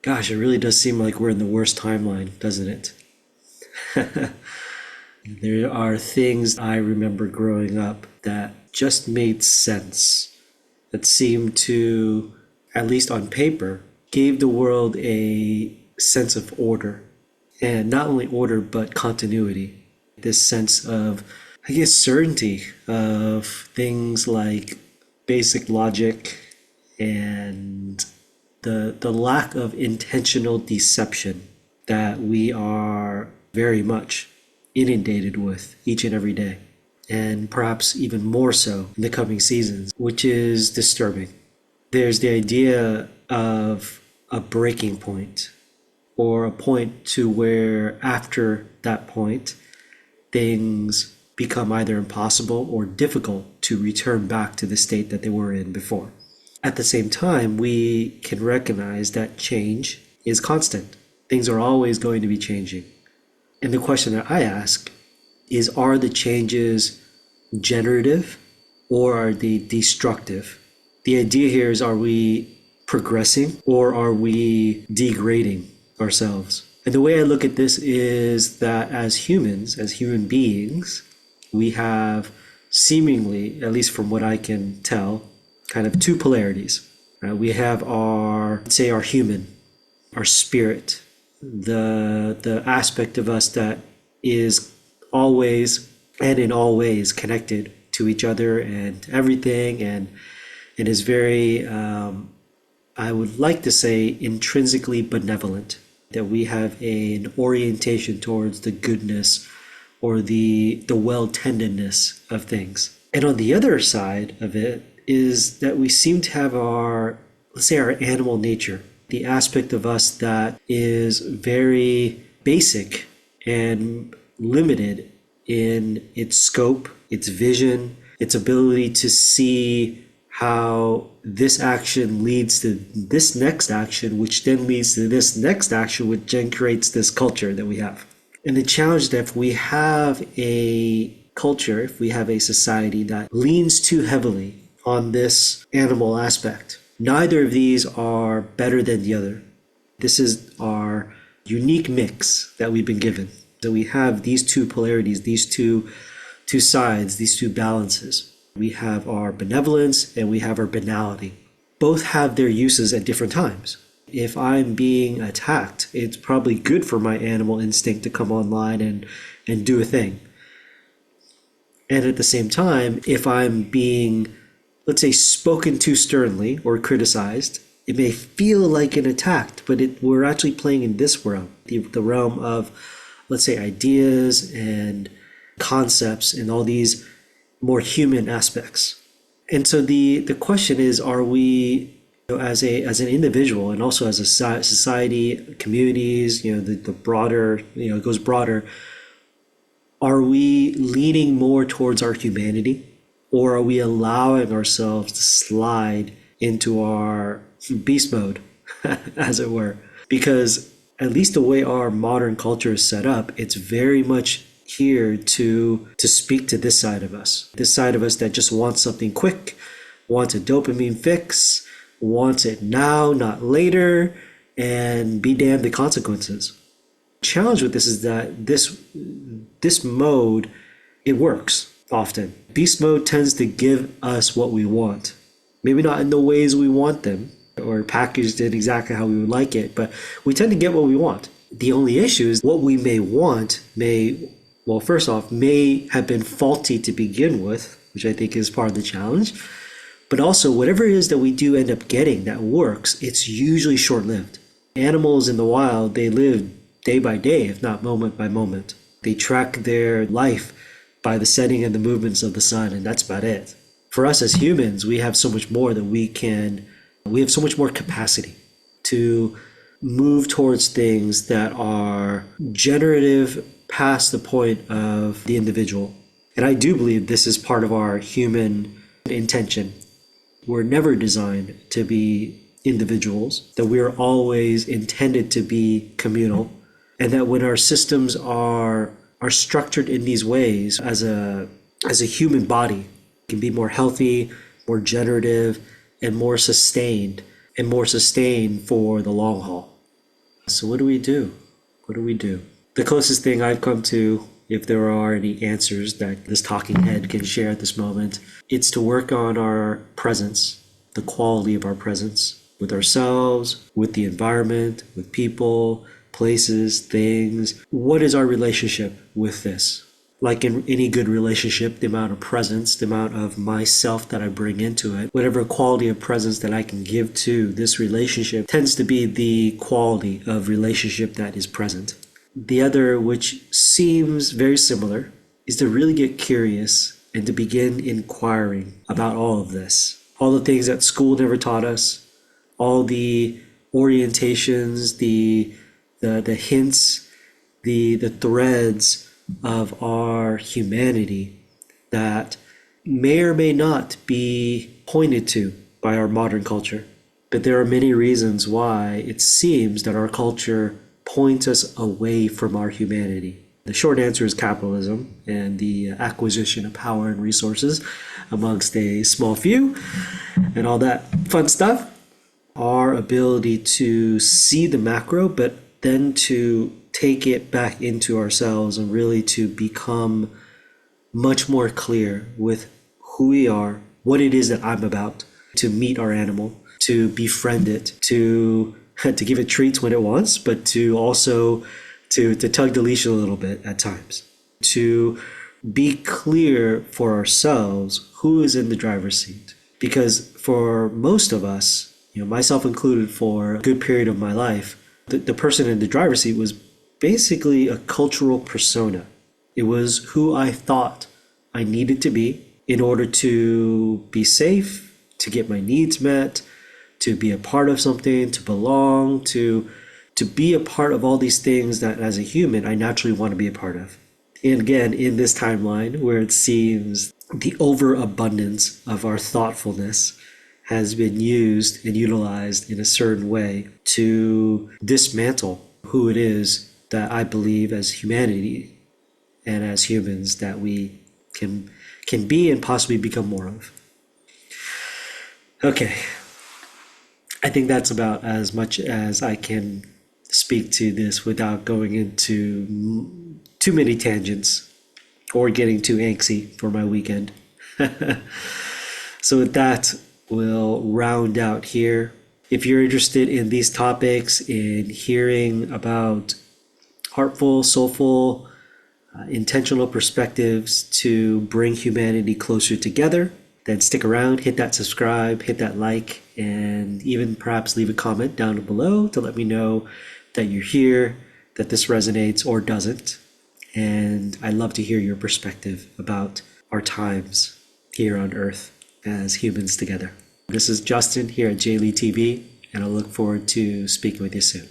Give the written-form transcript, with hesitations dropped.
Gosh, it really does seem like we're in the worst timeline, doesn't it? There are things I remember growing up that just made sense, that seemed to, at least on paper, gave the world a sense of order. And not only order, but continuity. This sense of, I guess, certainty of things like basic logic and the lack of intentional deception that we are very much inundated with each and every day, and perhaps even more so in the coming seasons, which is disturbing. There's the idea of a breaking point, or a point to where after that point, things become either impossible or difficult to return back to the state that they were in before. At the same time, we can recognize that change is constant. Things are always going to be changing. And the question that I ask is, are the changes generative or are they destructive? The idea here is, are we progressing or are we degrading ourselves? And the way I look at this is that as humans, as human beings, we have seemingly, at least from what I can tell, kind of two polarities. We have our, say, our human, our spirit, the aspect of us that is always and in all ways connected to each other and everything, and it is very, I would like to say, intrinsically benevolent, that we have an orientation towards the goodness or the well-tendedness of things. And on the other side of it is that we seem to have our, let's say, our animal nature, the aspect of us that is very basic and limited in its scope, its vision, its ability to see how this action leads to this next action, which then leads to this next action, which then creates this culture that we have. And the challenge that if we have a culture, if we have a society that leans too heavily on this animal aspect, neither of these are better than the other. This is our unique mix that we've been given. So we have these two polarities, these two sides, these two balances. We have our benevolence and we have our banality. Both have their uses at different times. If I'm being attacked, it's probably good for my animal instinct to come online and do a thing. And at the same time, if I'm being, let's say, spoken to sternly or criticized, it may feel like an attack, but we're actually playing in this realm, the realm of, let's say, ideas and concepts and all these more human aspects. And so the question is, are we, as an individual and also as a society, communities, the broader, it goes broader, are we leaning more towards our humanity, or are we allowing ourselves to slide into our beast mode, as it were? Because at least the way our modern culture is set up, it's very much here to speak to this side of us that just wants something quick, wants a dopamine fix, wants it now, not later, and be damned the consequences. The challenge with this is that this mode, it works often. Beast mode tends to give us what we want. Maybe not in the ways we want them or packaged it exactly how we would like it, but we tend to get what we want. The only issue is what we may want well, first off, may have been faulty to begin with, which I think is part of the challenge. But also, whatever it is that we do end up getting that works, it's usually short-lived. Animals in the wild, they live day by day, if not moment by moment. They track their life by the setting and the movements of the sun, and that's about it. For us as humans, we have so much more that we have so much more capacity to move towards things that are generative past the point of the individual. And I do believe this is part of our human intention. We're never designed to be individuals, that we're always intended to be communal, and that when our systems are structured in these ways as a human body, it can be more healthy, more generative, and more sustained for the long haul. So what do we do? What do we do? The closest thing I've come to, if there are any answers that this talking head can share at this moment, it's to work on our presence, the quality of our presence with ourselves, with the environment, with people, places, things. What is our relationship with this? Like in any good relationship, the amount of presence, the amount of myself that I bring into it, whatever quality of presence that I can give to this relationship tends to be the quality of relationship that is present. The other, which seems very similar, is to really get curious and to begin inquiring about all of this. All the things that school never taught us, all the orientations, the hints, the threads of our humanity that may or may not be pointed to by our modern culture. But there are many reasons why it seems that our culture points us away from our humanity. The short answer is capitalism and the acquisition of power and resources amongst a small few and all that fun stuff. Our ability to see the macro, but then to take it back into ourselves and really to become much more clear with who we are, what it is that I'm about, to meet our animal, to befriend it, to give it treats when it wants, but to also to tug the leash a little bit at times, to be clear for ourselves who is in the driver's seat. Because for most of us, myself included, for a good period of my life, the person in the driver's seat was basically a cultural persona. It was who I thought I needed to be in order to be safe, to get my needs met, to be a part of something, to belong, to be a part of all these things that as a human I naturally want to be a part of. And again, in this timeline where it seems the overabundance of our thoughtfulness has been used and utilized in a certain way to dismantle who it is that I believe as humanity and as humans that we can be and possibly become more of. Okay, I think that's about as much as I can speak to this without going into too many tangents or getting too angsty for my weekend. So with that, we'll round out here. If you're interested in these topics, in hearing about heartful, soulful, intentional perspectives to bring humanity closer together, then stick around, hit that subscribe, hit that like, and even perhaps leave a comment down below to let me know that you're here, that this resonates or doesn't. And I'd love to hear your perspective about our times here on Earth as humans together. This is Justin here at JLE TV, and I look forward to speaking with you soon.